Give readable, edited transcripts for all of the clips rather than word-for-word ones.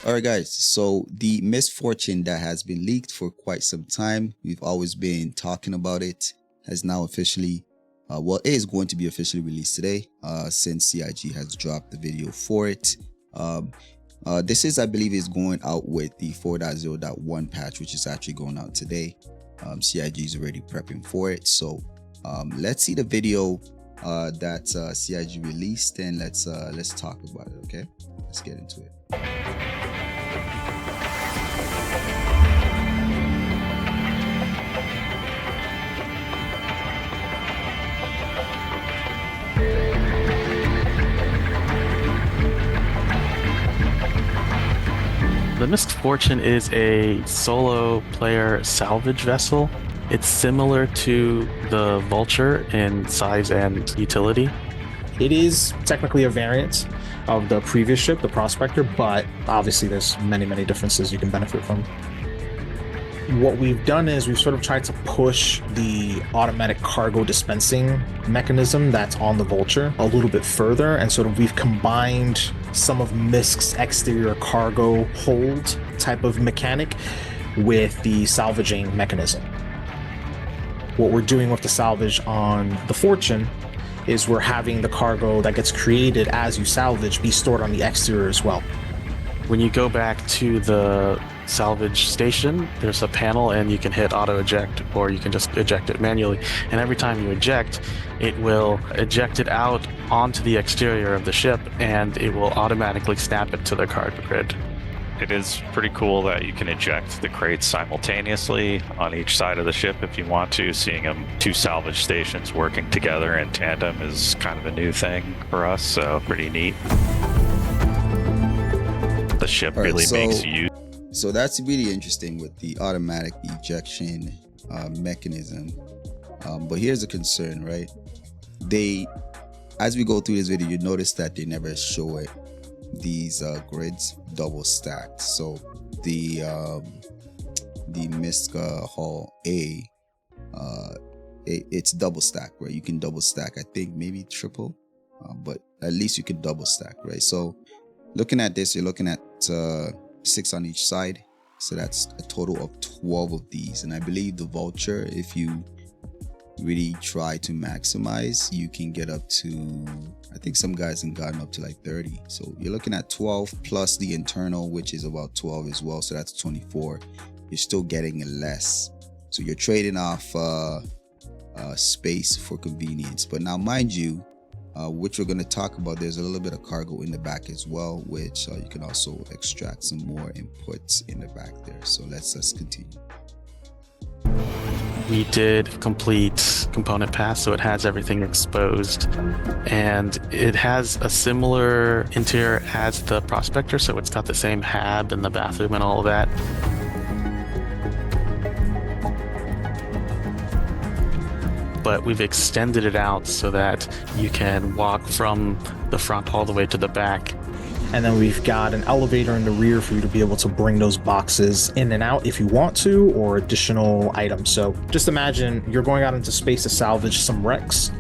All right, guys. So the Misfortune that has been leaked for quite some time, we've always been talking about it, has now officially, it is going to be officially released today, since CIG has dropped the video for it. This is, I believe, is going out with the 4.0.1 patch, which is actually going out today. CIG is already prepping for it. So let's see the video that CIG released, and let's talk about it. Okay, let's get into it. The Misfortune is a solo player salvage vessel. It's similar to the Vulture in size and utility. It is technically a variant of the previous ship, the Prospector, but obviously there's many differences you can benefit from. What we've done is we've sort of tried to push the automatic cargo dispensing mechanism that's on the Vulture a little bit further, and sort of we've combined some of Misc's exterior cargo hold type of mechanic with the salvaging mechanism. What we're doing with the salvage on the Fortune is we're having the cargo that gets created as you salvage be stored on the exterior as well. When you go back to the salvage station, there's a panel and you can hit auto eject, or you can just eject it manually. And every time you eject, it will eject it out onto the exterior of the ship, and it will automatically snap it to the cargo grid. It is pretty cool that you can eject the crates simultaneously on each side of the ship if you want to. Seeing them two salvage stations working together in tandem is kind of a new thing for us, so pretty neat. The ship really makes use. So that's really interesting with the automatic ejection mechanism. But here's a concern, right? As we go through this video, you notice that they never show it. These grids double stacked. So the Misc Hull A, it's double stacked, right? You can double stack, I think maybe triple, but at least you can double stack, right? So looking at this, you're looking at 6 on each side, so that's a total of 12 of these. And I believe the Vulture, if you really try to maximize, you can get up to, I think some guys have gotten up to like 30. So you're looking at 12 plus the internal, which is about 12 as well, so that's 24. You're still getting less, so you're trading off space for convenience. But now, mind you, which we're going to talk about, there's a little bit of cargo in the back as well, which you can also extract some more inputs in the back there. So let's continue. We did complete component pass, so it has everything exposed, and it has a similar interior as the Prospector, so it's got the same hab and the bathroom and all of that. But we've extended it out so that you can walk from the front all the way to the back. And then we've got an elevator in the rear for you to be able to bring those boxes in and out if you want to, or additional items. So just imagine you're going out into space to salvage some wrecks.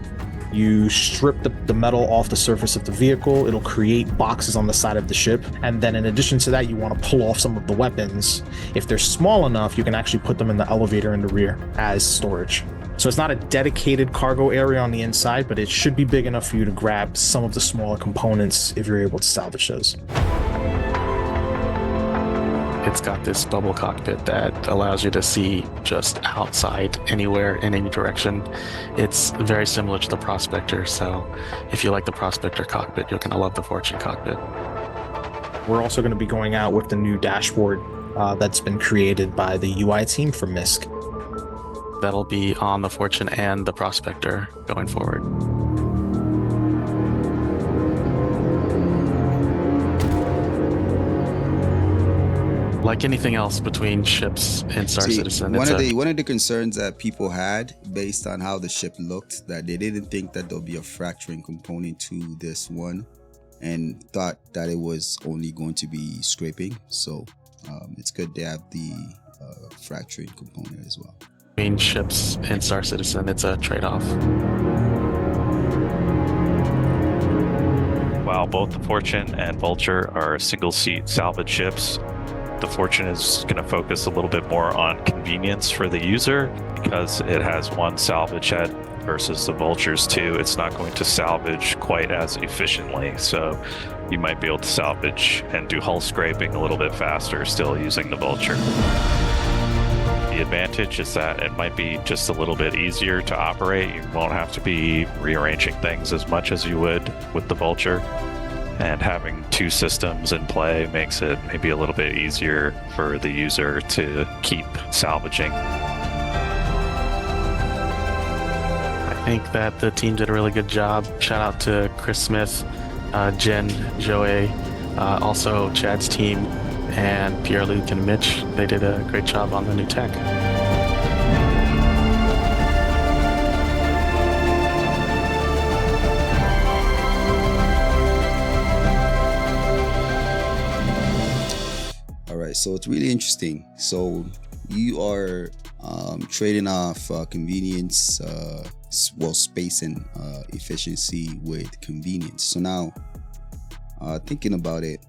You strip the metal off the surface of the vehicle. It'll create boxes on the side of the ship. And then in addition to that, you want to pull off some of the weapons. If they're small enough, you can actually put them in the elevator in the rear as storage. So it's not a dedicated cargo area on the inside, but it should be big enough for you to grab some of the smaller components if you're able to salvage those. It's got this bubble cockpit that allows you to see just outside anywhere in any direction. It's very similar to the Prospector, so if you like the Prospector cockpit, you're going to love the Fortune cockpit. We're also going to be going out with the new dashboard that's been created by the UI team for Misc. That'll be on the Fortune and the Prospector going forward. Like anything else between ships and Star Citizen, one of the concerns that people had based on how the ship looked, that they didn't think that there'll be a fracturing component to this one, and thought that it was only going to be scraping. So it's good to have the fracturing component as well. Between ships and Star Citizen, it's a trade-off. while both the Fortune and Vulture are single-seat salvage ships, the Fortune is going to focus a little bit more on convenience for the user because it has one salvage head versus the Vulture's two. It's not going to salvage quite as efficiently, so you might be able to salvage and do hull scraping a little bit faster still using the Vulture. The advantage is that it might be just a little bit easier to operate. You won't have to be rearranging things as much as you would with the Vulture. And having two systems in play makes it maybe a little bit easier for the user to keep salvaging. I think that the team did a really good job. Shout out to Chris Smith, Jen, Joey, also Chad's team, and Pierre-Luc and Mitch. They did a great job on the new tech. So it's really interesting. So you are trading off convenience, space and efficiency with convenience. So now thinking about it,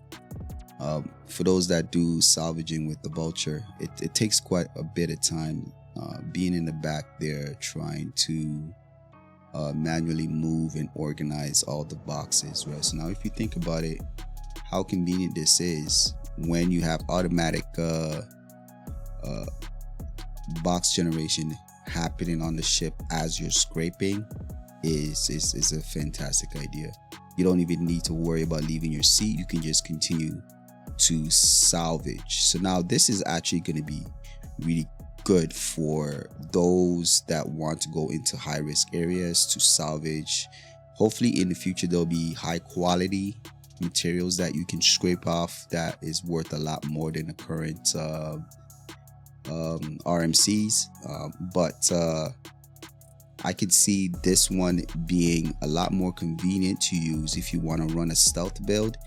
for those that do salvaging with the Vulture, it takes quite a bit of time being in the back there trying to manually move and organize all the boxes, right? So now if you think about it, how convenient this is when you have automatic box generation happening on the ship as you're scraping is a fantastic idea. You don't even need to worry about leaving your seat. You can just continue to salvage. So now this is actually going to be really good for those that want to go into high risk areas to salvage. Hopefully in the future there'll be high quality materials that you can scrape off that is worth a lot more than the current RMCs, but I could see this one being a lot more convenient to use if you want to run a stealth build,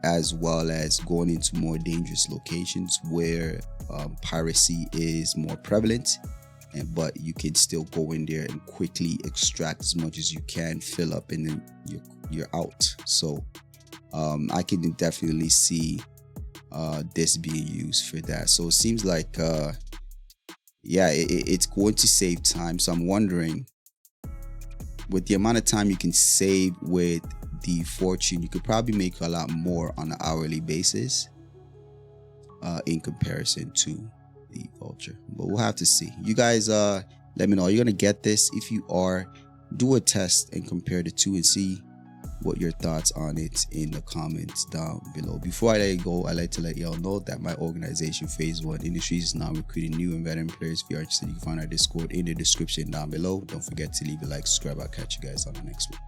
as well as going into more dangerous locations where piracy is more prevalent, but you can still go in there and quickly extract as much as you can, fill up, and then you're out. So I can definitely see this being used for that. So it seems like it's going to save time. So I'm wondering, with the amount of time you can save with the Fortune, you could probably make a lot more on an hourly basis in comparison to the Vulture, but we'll have to see. You guys let me know, are you gonna get this? If you are, do a test and compare the two and see what your thoughts on it in the comments down below. Before I let you go, I like to let y'all know that my organization Phase 1 Industries is now recruiting new and veteran players. If you are interested, you can find our Discord in the description down below. Don't forget to leave a like, subscribe. I'll catch you guys on the next one.